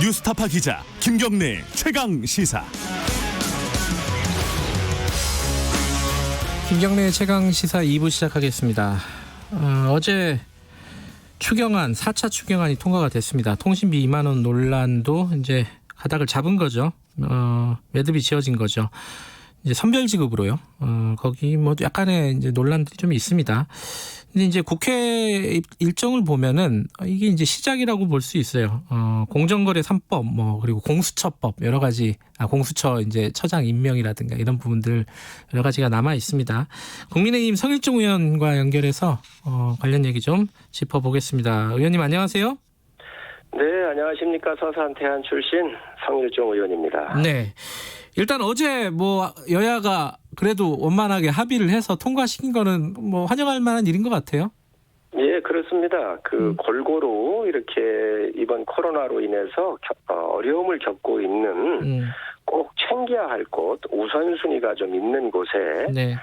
뉴스타파 기자 김경래 최강 시사. 김경래 최강 시사 2부 시작하겠습니다. 어제 추경안 4차 추경안이 통과가 됐습니다. 통신비 2만 원 논란도 이제 가닥을 잡은 거죠. 매듭이 지어진 거죠. 이제 선별 지급으로요. 거기 뭐 약간의 이제 논란들이 좀 있습니다. 근데 이제 국회 일정을 보면은 이게 이제 시작이라고 볼 수 있어요. 공정거래 3법 뭐 그리고 공수처법 여러 가지 공수처 이제 처장 임명이라든가 이런 부분들 여러 가지가 남아 있습니다. 국민의힘 성일종 의원과 연결해서 관련 얘기 좀 짚어보겠습니다. 의원님 안녕하세요. 네, 안녕하십니까. 서산 태안 출신 성일종 의원입니다. 네. 일단 어제 뭐 여야가 그래도 원만하게 합의를 해서 통과시킨 거는 뭐 환영할 만한 일인 것 같아요. 예, 그렇습니다. 골고루 이렇게 이번 코로나로 인해서 어려움을 겪고 있는 꼭 챙겨야 할 곳, 우선순위가 좀 있는 곳에 네.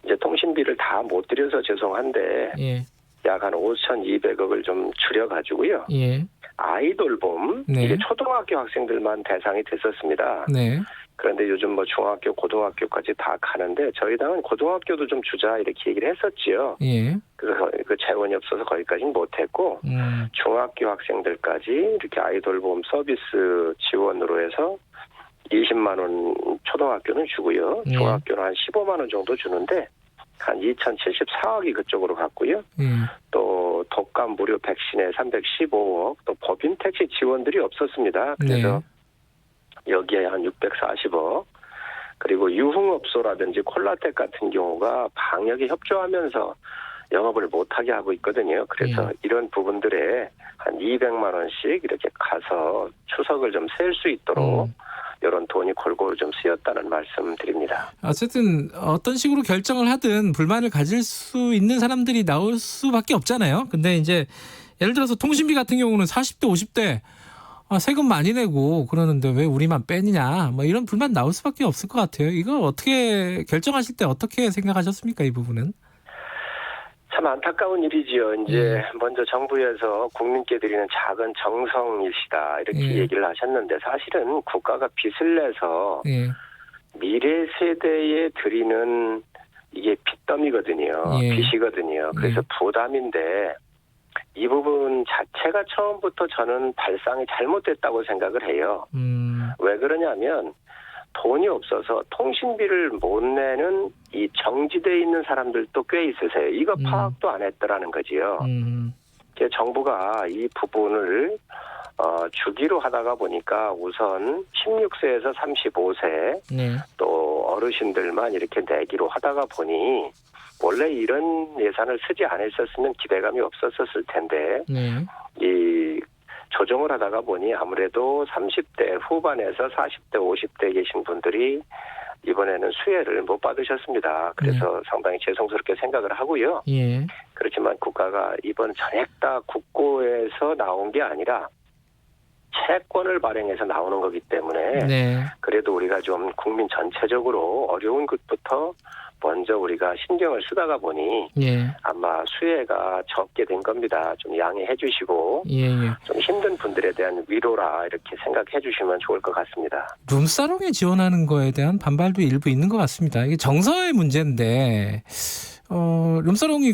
이제 통신비를 다 못 드려서 죄송한데 예. 약 한 5,200억을 좀 줄여가지고요. 예. 아이돌봄, 네. 이게 초등학교 학생들만 대상이 됐었습니다. 네. 그런데 요즘 뭐 중학교, 고등학교까지 다 가는데 저희 당은 고등학교도 좀 주자 이렇게 얘기를 했었지요. 예. 그래서 그 재원이 없어서 거기까지는 못했고 중학교 학생들까지 이렇게 아이돌봄 서비스 지원으로 해서 20만 원 초등학교는 주고요. 예. 중학교는 한 15만 원 정도 주는데 한 2,074억이 그쪽으로 갔고요. 또 독감 무료 백신에 315억, 또 법인 택시 지원들이 없었습니다. 그래서 여기에 한 640억, 그리고 유흥업소라든지 콜라텍 같은 경우가 방역에 협조하면서 영업을 못하게 하고 있거든요. 그래서 이런 부분들에 한 200만 원씩 이렇게 가서 추석을 좀 셀 수 있도록 이런 돈이 골고루 좀 쓰였다는 말씀 드립니다. 어쨌든 어떤 식으로 결정을 하든 불만을 가질 수 있는 사람들이 나올 수밖에 없잖아요. 근데 이제 예를 들어서 통신비 같은 경우는 40대 50대 세금 많이 내고 그러는데 왜 우리만 빼느냐 뭐 이런 불만 나올 수밖에 없을 것 같아요. 이거 어떻게 결정하실 때 어떻게 생각하셨습니까? 이 부분은? 참 안타까운 일이지요. 이제 먼저 정부에서 국민께 드리는 작은 정성이시다 이렇게 얘기를 하셨는데 사실은 국가가 빚을 내서 미래 세대에 드리는 이게 빚더미거든요. 빚이거든요. 그래서 부담인데 이 부분 자체가 처음부터 저는 발상이 잘못됐다고 생각을 해요. 왜 그러냐면 돈이 없어서 통신비를 못 내는 이 정지되어 있는 사람들도 꽤 있으세요. 이거 파악도 안 했더라는 거지요. 정부가 이 부분을 주기로 하다가 보니까 우선 16세에서 35세 또 어르신들만 이렇게 내기로 하다가 보니 원래 이런 예산을 쓰지 않았었으면 기대감이 없었을 텐데 이 조정을 하다가 보니 아무래도 30대 후반에서 40대 50대 계신 분들이 이번에는 수혜를 못 받으셨습니다. 그래서 상당히 죄송스럽게 생각을 하고요. 그렇지만 국가가 이번 전액 다 국고에서 나온 게 아니라 채권을 발행해서 나오는 거기 때문에 그래도 우리가 좀 국민 전체적으로 어려운 것부터 먼저 우리가 신경을 쓰다가 보니 아마 수혜가 적게 된 겁니다. 좀 양해해 주시고 좀 힘든 분들에 대한 위로라 이렇게 생각해 주시면 좋을 것 같습니다. 룸사롱에 지원하는 거에 대한 반발도 일부 있는 것 같습니다. 이게 정서의 문제인데 룸사롱이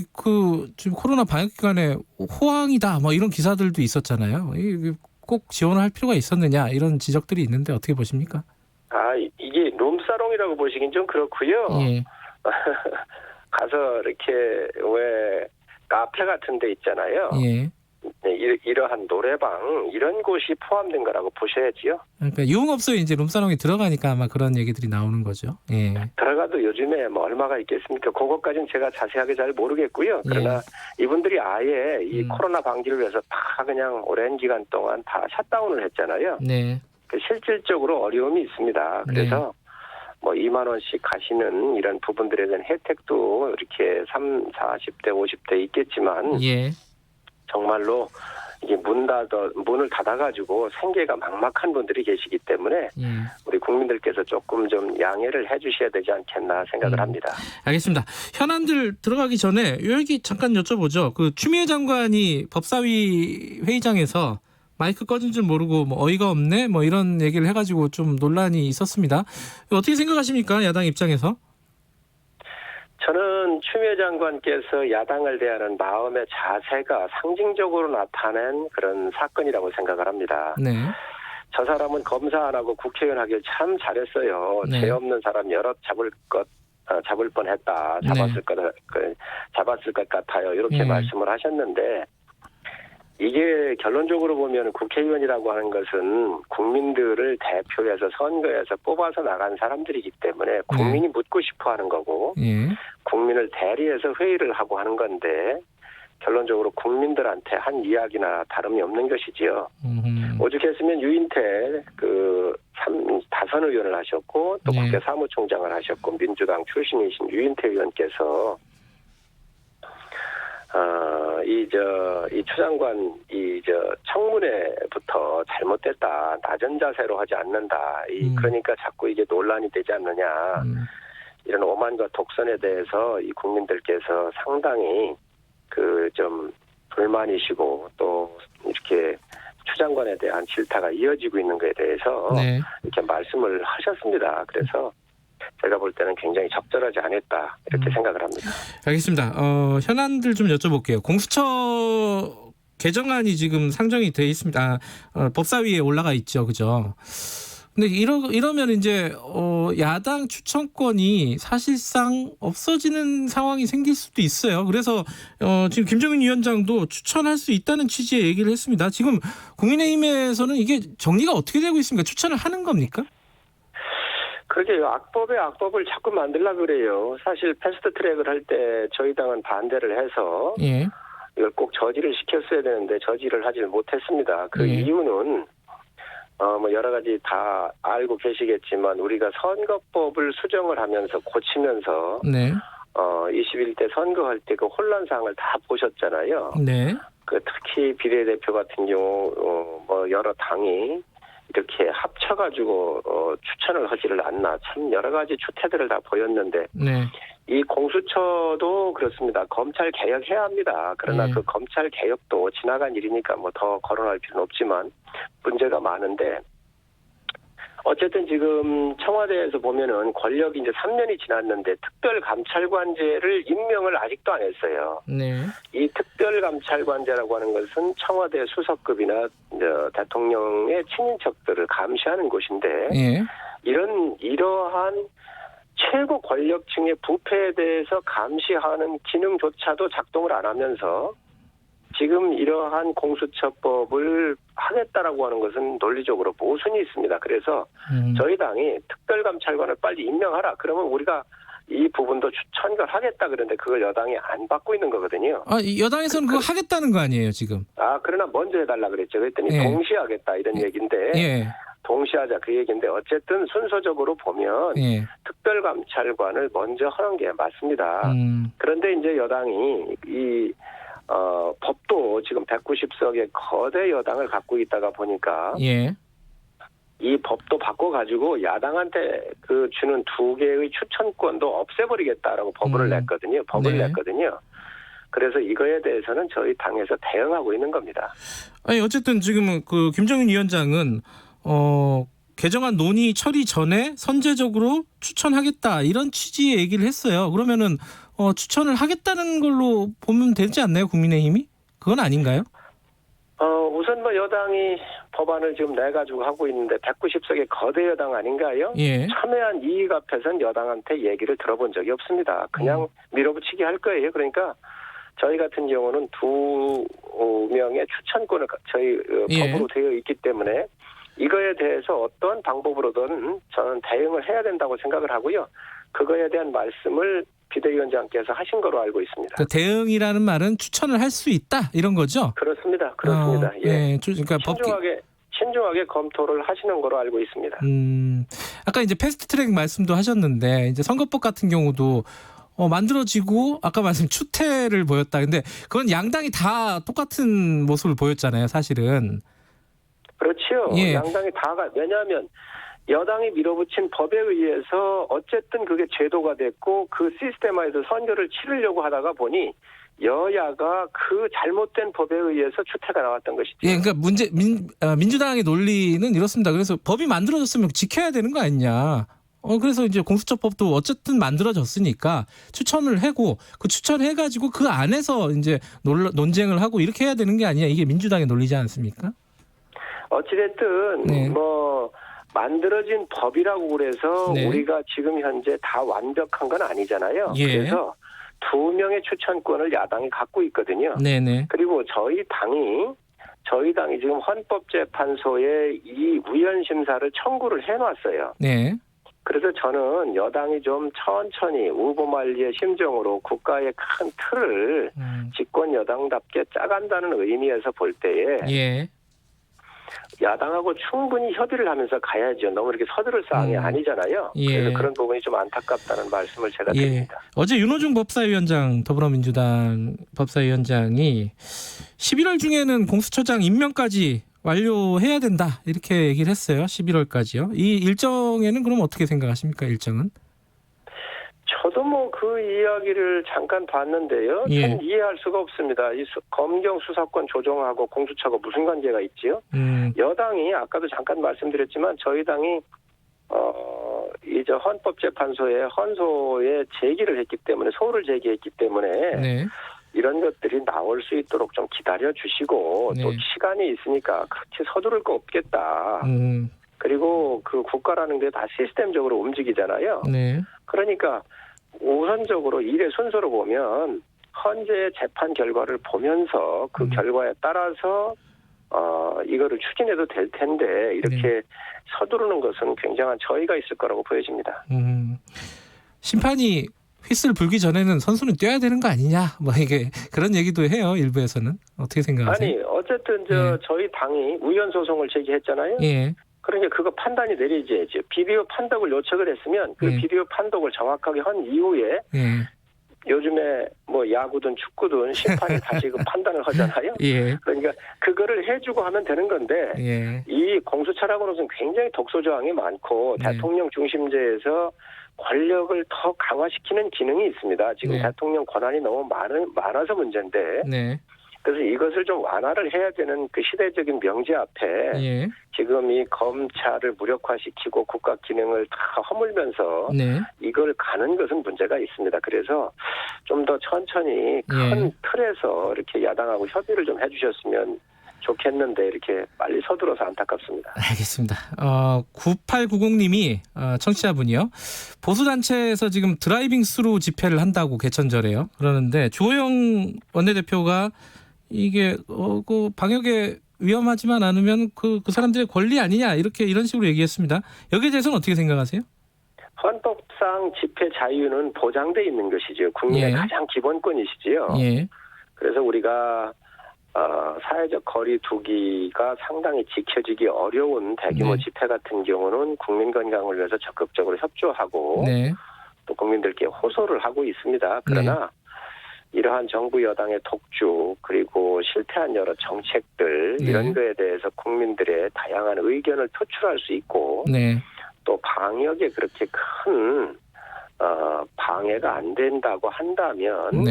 지금 코로나 방역 기간에 호황이다 뭐 이런 기사들도 있었잖아요. 이게 꼭 지원을 할 필요가 있었느냐 이런 지적들이 있는데 어떻게 보십니까? 이게 룸사롱이라고 보시긴 좀 그렇고요. 가서 이렇게 왜 카페 같은 데 있잖아요. 이러한 노래방 이런 곳이 포함된 거라고 보셔야지요. 그러니까 유흥업소에 이제 룸사롱이 들어가니까 아마 그런 얘기들이 나오는 거죠. 들어가도 요즘에 뭐 얼마가 있겠습니까? 그것까지는 제가 자세하게 잘 모르겠고요. 그러나 이분들이 아예 이 코로나 방지를 위해서 다 그냥 오랜 기간 동안 다 샷다운을 했잖아요. 실질적으로 어려움이 있습니다. 그래서 뭐 2만 원씩 가시는 이런 부분들에 대한 혜택도 이렇게 40대 50대 있겠지만 정말로 이게 문을 닫아가지고 생계가 막막한 분들이 계시기 때문에 우리 국민들께서 조금 좀 양해를 해주셔야 되지 않겠나 생각을 합니다. 알겠습니다. 현안들 들어가기 전에 여기 잠깐 여쭤보죠. 추미애 장관이 법사위 회의장에서 마이크 꺼진 줄 모르고 뭐 어이가 없네 뭐 이런 얘기를 해가지고 좀 논란이 있었습니다. 어떻게 생각하십니까? 야당 입장에서? 저는 추미애 장관께서 야당을 대하는 마음의 자세가 상징적으로 나타낸 그런 사건이라고 생각을 합니다. 네. 저 사람은 검사 안 하고 국회의원 하길 참 잘했어요. 네. 죄 없는 사람 여럿 잡을 뻔했다. 잡았을 것 같아요. 이렇게 말씀을 하셨는데 이게 결론적으로 보면 국회의원이라고 하는 것은 국민들을 대표해서 선거에서 뽑아서 나간 사람들이기 때문에 국민이 묻고 싶어 하는 거고 국민을 대리해서 회의를 하고 하는 건데 결론적으로 국민들한테 한 이야기나 다름이 없는 것이지요. 오죽했으면 유인태 다선 의원을 하셨고 또 국회 사무총장을 하셨고 민주당 출신이신 유인태 의원께서 이 추장관 청문회부터 잘못됐다. 낮은 자세로 하지 않는다. 그러니까 자꾸 이게 논란이 되지 않느냐. 이런 오만과 독선에 대해서 이 국민들께서 상당히 좀 불만이시고 또 이렇게 추장관에 대한 질타가 이어지고 있는 것에 대해서 이렇게 말씀을 하셨습니다. 그래서 제가 볼 때는 굉장히 적절하지 않았다 이렇게 생각을 합니다. 알겠습니다. 현안들 좀 여쭤볼게요. 공수처 개정안이 지금 상정이 돼 있습니다. 법사위에 올라가 있죠, 그죠? 근데 이러면 이제 야당 추천권이 사실상 없어지는 상황이 생길 수도 있어요. 그래서 지금 김정인 위원장도 추천할 수 있다는 취지의 얘기를 했습니다. 지금 국민의힘에서는 이게 정리가 어떻게 되고 있습니까? 추천을 하는 겁니까? 그러게요. 악법을 자꾸 만들려고 그래요. 사실 패스트트랙을 할 때 저희 당은 반대를 해서 이걸 꼭 저지를 시켰어야 되는데 저지를 하지 못했습니다. 그 이유는 여러 가지 다 알고 계시겠지만 우리가 선거법을 수정을 하면서 고치면서 21대 선거할 때 그 혼란상을 다 보셨잖아요. 특히 비례대표 같은 경우 여러 당이 이렇게 합쳐가지고 추천을 하지를 않나 참 여러 가지 추태들을 다 보였는데 이 공수처도 그렇습니다. 검찰 개혁해야 합니다. 그러나 그 검찰 개혁도 지나간 일이니까 더 거론할 필요는 없지만 문제가 많은데 어쨌든 지금 청와대에서 보면은 권력이 이제 3년이 지났는데 특별감찰관제를 임명을 아직도 안 했어요. 이 특별감찰관제라고 하는 것은 청와대 수석급이나 대통령의 친인척들을 감시하는 곳인데 이러한 최고 권력층의 부패에 대해서 감시하는 기능조차도 작동을 안 하면서 지금 이러한 공수처법을 하겠다라고 하는 것은 논리적으로 모순이 있습니다. 그래서 저희 당이 특별감찰관을 빨리 임명하라. 그러면 우리가 이 부분도 추천하겠다 그런데 그걸 여당이 안 받고 있는 거거든요. 여당에서는 그거 하겠다는 거 아니에요 지금? 그러나 먼저 해달라 그랬죠. 그랬더니 동시에 하겠다 이런 얘기인데 동시에 하자 그 얘기인데 어쨌든 순서적으로 보면 특별감찰관을 먼저 하는 게 맞습니다. 그런데 이제 여당이 법도 지금 190석의 거대 여당을 갖고 있다가 보니까 이 법도 바꿔가지고 야당한테 주는 2개의 추천권도 없애버리겠다라고 법을 냈거든요. 냈거든요. 그래서 이거에 대해서는 저희 당에서 대응하고 있는 겁니다. 어쨌든 지금 김정인 위원장은 개정안 논의 처리 전에 선제적으로 추천하겠다 이런 취지의 얘기를 했어요. 그러면은 추천을 하겠다는 걸로 보면 되지 않나요, 국민의힘이? 그건 아닌가요? 우선 여당이 법안을 지금 내가지고 하고 있는데 190석의 거대 여당 아닌가요? 첨예한 이익 앞에서는 여당한테 얘기를 들어본 적이 없습니다. 그냥 밀어붙이기 할 거예요. 그러니까 저희 같은 경우는 2명의 추천권을 저희 법으로 되어 있기 때문에 이거에 대해서 어떤 방법으로든 저는 대응을 해야 된다고 생각을 하고요. 그거에 대한 말씀을 비대위원장께서 하신 거로 알고 있습니다. 대응이라는 말은 추천을 할 수 있다 이런 거죠? 그렇습니다. 그러니까 신중하게 검토를 하시는 거로 알고 있습니다. 아까 이제 패스트트랙 말씀도 하셨는데 이제 선거법 같은 경우도 만들어지고 아까 말씀 추태를 보였다. 근데 그건 양당이 다 똑같은 모습을 보였잖아요, 사실은. 그렇죠. 양당이 다가 왜냐하면 여당이 밀어붙인 법에 의해서 어쨌든 그게 제도가 됐고 그 시스템화에서 선거를 치르려고 하다가 보니 여야가 그 잘못된 법에 의해서 추태가 나왔던 것이죠. 예, 그러니까 민주당의 논리는 이렇습니다. 그래서 법이 만들어졌으면 지켜야 되는 거 아니냐. 그래서 이제 공수처법도 어쨌든 만들어졌으니까 추천을 하고 그 추천해가지고 그 안에서 이제 논쟁을 하고 이렇게 해야 되는 게 아니냐. 이게 민주당의 논리지 않습니까? 어찌됐든 네. 뭐 만들어진 법이라고 그래서 네. 우리가 지금 현재 다 완벽한 건 아니잖아요. 예. 그래서 2명의 추천권을 야당이 갖고 있거든요. 네네. 그리고 저희 당이 지금 헌법재판소에 이 우연 심사를 청구를 해놨어요. 네. 그래서 저는 여당이 좀 천천히 우고말리의 심정으로 국가의 큰 틀을 집권 여당답게 짜간다는 의미에서 볼 때에 예. 야당하고 충분히 협의를 하면서 가야죠. 너무 이렇게 서두를 사항이 아니잖아요. 예. 그래서 그런 부분이 좀 안타깝다는 말씀을 제가 드립니다. 어제 윤호중 법사위원장 더불어민주당 법사위원장이 11월 중에는 공수처장 임명까지 완료해야 된다 이렇게 얘기를 했어요. 11월까지요. 이 일정에는 그럼 어떻게 생각하십니까? 일정은? 저도 뭐 그 이야기를 잠깐 봤는데요. 예. 참 이해할 수가 없습니다. 이 검경 수사권 조정하고 공수처가 무슨 관계가 있지요? 여당이 아까도 잠깐 말씀드렸지만 저희 당이 이제 헌법재판소에 헌소에 제기를 했기 때문에 소를 제기했기 때문에 네. 이런 것들이 나올 수 있도록 좀 기다려 주시고 네. 또 시간이 있으니까 그렇게 서두를 거 없겠다. 그리고 그 국가라는 게 다 시스템적으로 움직이잖아요. 네. 그러니까 우선적으로 일의 순서로 보면 헌재의 재판 결과를 보면서 그 결과에 따라서 이거를 추진해도 될 텐데 이렇게 서두르는 것은 굉장한 저희가 있을 거라고 보여집니다. 심판이 휘슬 불기 전에는 선수는 뛰어야 되는 거 아니냐? 뭐 이게 그런 얘기도 해요. 일부에서는 어떻게 생각하세요? 아니 어쨌든 저희 당이 우연 소송을 제기했잖아요. 예. 그러니까 그거 판단이 내려져야죠. 비디오 판독을 요청을 했으면 그 비디오 판독을 정확하게 한 이후에 요즘에 뭐 야구든 축구든 심판이 다시 그 판단을 하잖아요. 예. 그러니까 그거를 해주고 하면 되는 건데 예. 이 공수처라고는 굉장히 독소 조항이 많고 대통령 중심제에서 권력을 더 강화시키는 기능이 있습니다. 지금 대통령 권한이 너무 많아서 문제인데 네. 그래서 이것을 좀 완화를 해야 되는 그 시대적인 명제 앞에 지금 이 검찰을 무력화시키고 국가 기능을 다 허물면서 이걸 가는 것은 문제가 있습니다. 그래서 좀 더 천천히 큰 틀에서 이렇게 야당하고 협의를 좀 해주셨으면 좋겠는데 이렇게 빨리 서둘러서 안타깝습니다. 알겠습니다. 9890님이 청취자분이요. 보수단체에서 지금 드라이빙 스루 집회를 한다고 개천절에요. 그러는데 주호영 원내대표가 이게 그 방역에 위험하지만 않으면 그 사람들의 권리 아니냐 이런 식으로 얘기했습니다. 여기에 대해서는 어떻게 생각하세요? 헌법상 집회 자유는 보장돼 있는 것이죠. 국민의 가장 기본권이시지요. 그래서 우리가 사회적 거리 두기가 상당히 지켜지기 어려운 대규모 집회 같은 경우는 국민 건강을 위해서 적극적으로 협조하고 또 국민들께 호소를 하고 있습니다. 그러나 이러한 정부 여당의 독주 그리고 실패한 여러 정책들 이런 거에 대해서 국민들의 다양한 의견을 표출할 수 있고 또 방역에 그렇게 큰 방해가 안 된다고 한다면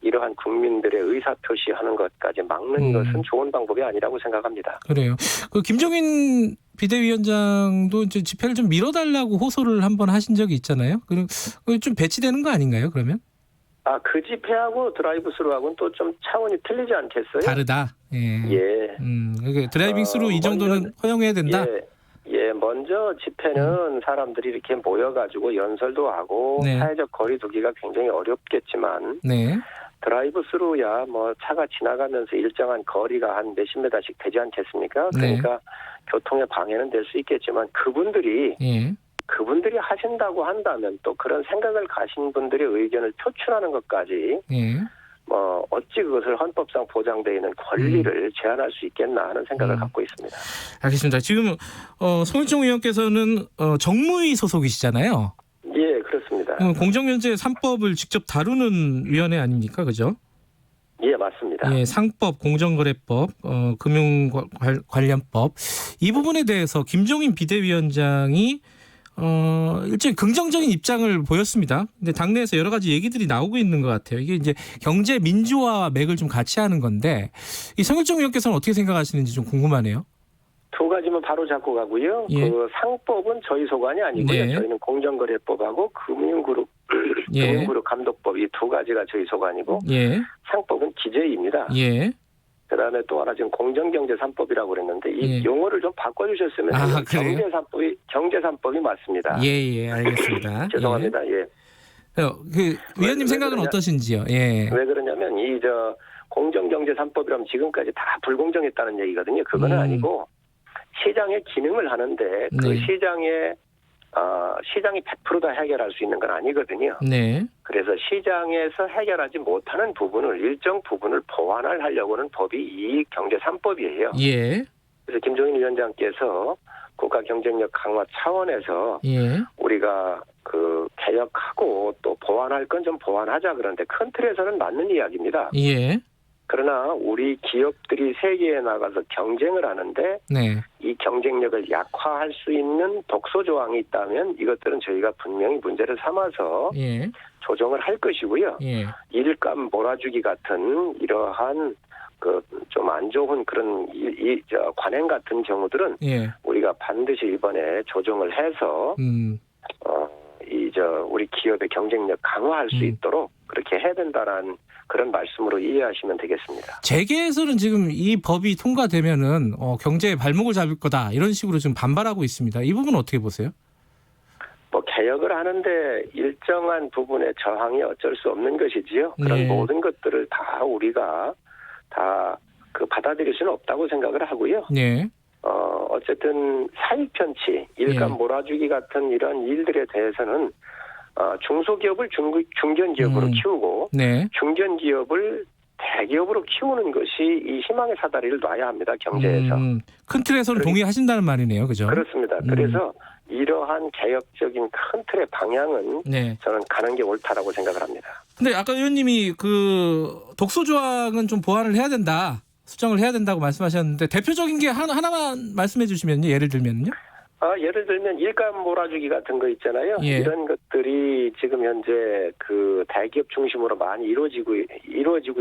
이러한 국민들의 의사표시하는 것까지 막는 것은 좋은 방법이 아니라고 생각합니다. 그래요. 그 김종인 비대위원장도 이제 집회를 좀 미뤄달라고 호소를 한번 하신 적이 있잖아요. 그럼 좀 배치되는 거 아닌가요? 그러면? 그 집회하고 드라이브 스루하고는 또 좀 차원이 틀리지 않겠어요? 다르다. 예. 그러니까 드라이빙 스루 이 정도는 허용해야 된다. 먼저 집회는 사람들이 이렇게 모여가지고 연설도 하고 사회적 거리 두기가 굉장히 어렵겠지만 드라이브 스루야 뭐 차가 지나가면서 일정한 거리가 한 몇십 미터씩 되지 않겠습니까? 그러니까 교통의 방해는 될 수 있겠지만 그분들이 하신다고 한다면 또 그런 생각을 가신 분들의 의견을 표출하는 것까지 어찌 그것을 헌법상 보장되어 있는 권리를 제한할 수 있겠나 하는 생각을 갖고 있습니다. 알겠습니다. 지금 송일종 의원께서는 정무위 소속이시잖아요. 예, 그렇습니다. 공정연재 3법을 직접 다루는 위원회 아닙니까? 그죠? 예, 맞습니다. 상법, 공정거래법, 금융관련법 이 부분에 대해서 김종인 비대위원장이 일종의 긍정적인 입장을 보였습니다. 근데 당내에서 여러 가지 얘기들이 나오고 있는 것 같아요. 이게 이제 경제 민주화와 맥을 좀 같이 하는 건데 이 성일종 의원께서는 어떻게 생각하시는지 좀 궁금하네요. 두 가지만 바로 잡고 가고요. 예. 그 상법은 저희 소관이 아니고요. 네. 저희는 공정거래법하고 금융그룹 예. 금융그룹 감독법 이 두 가지가 저희 소관이고 예. 상법은 기재입니다. 예. 그다음에 또 하나 지금 공정경제3법이라고 그랬는데 이 예. 용어를 좀 바꿔주셨으면 아, 그래요? 경제3법이 맞습니다. 예, 알겠습니다. 죄송합니다. 예. 그 위원님 생각은 그러냐? 어떠신지요? 예. 왜 그러냐면 이 공정경제3법이라면 지금까지 다 불공정했다는 얘기거든요. 그거는 아니고 시장의 기능을 하는데 그 네. 시장이 100% 다 해결할 수 있는 건 아니거든요. 네. 그래서 시장에서 해결하지 못하는 부분을 일정 부분을 보완을 하려고는 법이 이 경제 3법이에요. 예. 그래서 김종인 위원장께서 국가 경쟁력 강화 차원에서 예. 우리가 그 개혁하고 또 보완할 건 좀 보완하자 그런데 큰 틀에서는 맞는 이야기입니다. 예. 그러나 우리 기업들이 세계에 나가서 경쟁을 하는데 네. 이 경쟁력을 약화할 수 있는 독소 조항이 있다면 이것들은 저희가 분명히 문제를 삼아서 예. 조정을 할 것이고요. 예. 일감 몰아주기 같은 이러한 그 좀 안 좋은 그런 관행 같은 경우들은 예. 우리가 반드시 이번에 조정을 해서 우리 기업의 경쟁력 강화할 수 있도록 그렇게 해야 된다라는 그런 말씀으로 이해하시면 되겠습니다. 재계에서는 지금 이 법이 통과되면은 경제의 발목을 잡을 거다 이런 식으로 지금 반발하고 있습니다. 이 부분은 어떻게 보세요? 뭐 개혁을 하는데 일정한 부분의 저항이 어쩔 수 없는 것이지요. 그런 네. 모든 것들을 다 우리가 다 받아들일 수는 없다고 생각을 하고요. 네. 어쨌든 사익 편취, 일감 예. 몰아주기 같은 이런 일들에 대해서는 중소기업을 중견기업으로 키우고 네. 중견기업을 대기업으로 키우는 것이 이 희망의 사다리를 놔야 합니다. 경제에서. 큰 틀에서는 동의하신다는 말이네요. 그죠? 그렇습니다. 그래서 이러한 개혁적인 큰 틀의 방향은 네. 저는 가는 게 옳다라고 생각을 합니다. 근데 아까 의원님이 그 독소 조항은 좀 보완을 해야 된다. 수정을 해야 된다고 말씀하셨는데 대표적인 게 하나만 말씀해 주시면요. 예를 들면요. 예를 들면 일감 몰아주기 같은 거 있잖아요. 예. 이런 것들이 지금 현재 그 대기업 중심으로 많이 이루어지고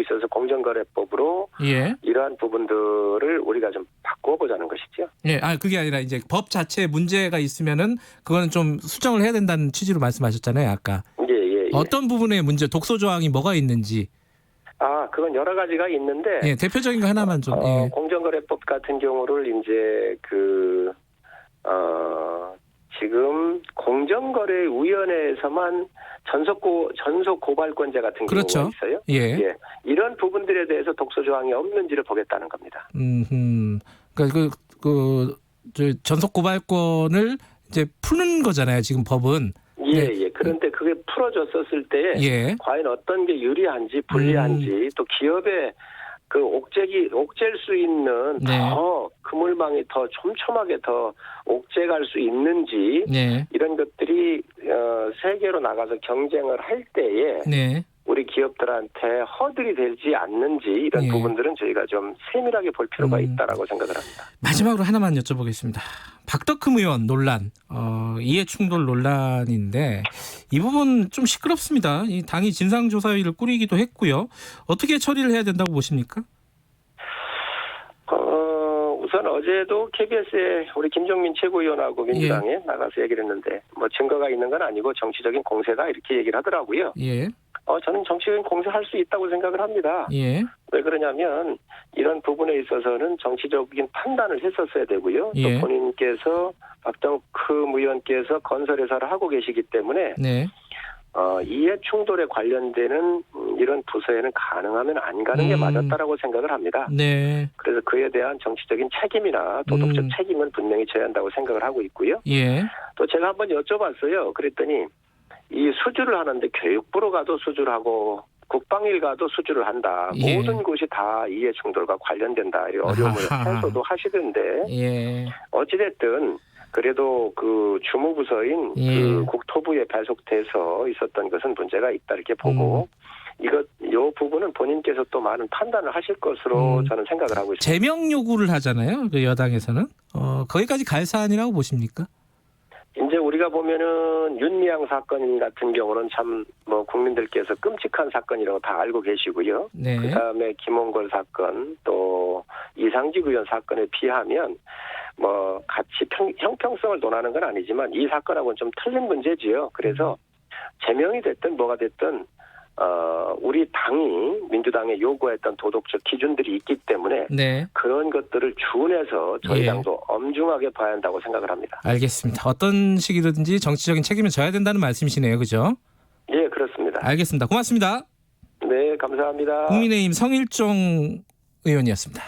있어서 공정거래법으로 예. 이러한 부분들을 우리가 좀 바꿔보자는 것이죠. 예. 그게 아니라 이제 법 자체에 문제가 있으면은 그거는 좀 수정을 해야 된다는 취지로 말씀하셨잖아요. 아까. 예. 어떤 부분의 문제, 독소 조항이 뭐가 있는지. 그건 여러 가지가 있는데. 예. 대표적인 거 하나만 좀. 예. 공정거래법 같은 경우를 이제 지금 공정거래위원회에서만 전속 고발권자 같은 그렇죠. 경우가 있어요. 예. 이런 부분들에 대해서 독소 조항이 없는지를 보겠다는 겁니다. 그러니까 저 전속 고발권을 이제 푸는 거잖아요. 지금 법은. 예. 그런데 그게 풀어졌었을 때 예. 과연 어떤 게 유리한지 불리한지 또 기업의 그 옥죄일 수 있는 네. 더 그물망이 더 촘촘하게 더 옥죄갈 수 있는지 네. 이런 것들이 세계로 나가서 경쟁을 할 때에 네. 우리 기업들한테 허들이 되지 않는지 이런 예. 부분들은 저희가 좀 세밀하게 볼 필요가 있다라고 생각을 합니다. 마지막으로 하나만 여쭤보겠습니다. 박덕흠 의원 논란, 이해충돌 논란인데 이 부분 좀 시끄럽습니다. 이 당이 진상조사위를 꾸리기도 했고요. 어떻게 처리를 해야 된다고 보십니까? 우선 어제도 KBS에 우리 김종민 최고위원하고 민주당에 나가서 얘기를 했는데 뭐 증거가 있는 건 아니고 정치적인 공세다 이렇게 얘기를 하더라고요. 예. 저는 정치적인 공세할 수 있다고 생각을 합니다. 예. 왜 그러냐면 이런 부분에 있어서는 정치적인 판단을 했었어야 되고요. 예. 또 본인께서 박덕흠 의원께서 건설회사를 하고 계시기 때문에 네. 이해 충돌에 관련되는 이런 부서에는 가능하면 안 가는 게 맞았다라고 생각을 합니다. 네. 그래서 그에 대한 정치적인 책임이나 도덕적 책임은 분명히 져야 한다고 생각을 하고 있고요. 예. 또 제가 한번 여쭤봤어요. 그랬더니 이 수주를 하는데 교육부로 가도 수주를 하고 국방일 가도 수주를 한다. 예. 모든 곳이 다 이해 충돌과 관련된다. 이 어려움을 해소도 하시던데 예. 어찌됐든 그래도 그 주무부서인 그 국토부에 배속돼서 있었던 것은 문제가 있다 이렇게 보고 요 부분은 본인께서 또 많은 판단을 하실 것으로 저는 생각을 하고 있습니다. 제명 요구를 하잖아요. 그 여당에서는 거기까지 갈 사안이라고 보십니까? 이제 우리가 우리가 보면은 윤미향 사건 같은 경우는 참 뭐 국민들께서 끔찍한 사건이라고 다 알고 계시고요. 네. 그다음에 김홍걸 사건 또 이상직 의원 사건에 비하면 뭐 같이 형평성을 논하는 건 아니지만 이 사건하고는 좀 틀린 문제지요. 그래서 제명이 됐든 뭐가 됐든 우리 당이 민주당에 요구했던 도덕적 기준들이 있기 때문에 네. 그런 것들을 준해서 저희 예. 당도 엄중하게 봐야 한다고 생각을 합니다. 알겠습니다. 어떤 식이든지 정치적인 책임을 져야 된다는 말씀이시네요. 그죠? 예, 그렇습니다. 알겠습니다. 고맙습니다. 네, 감사합니다. 국민의힘 성일종 의원이었습니다.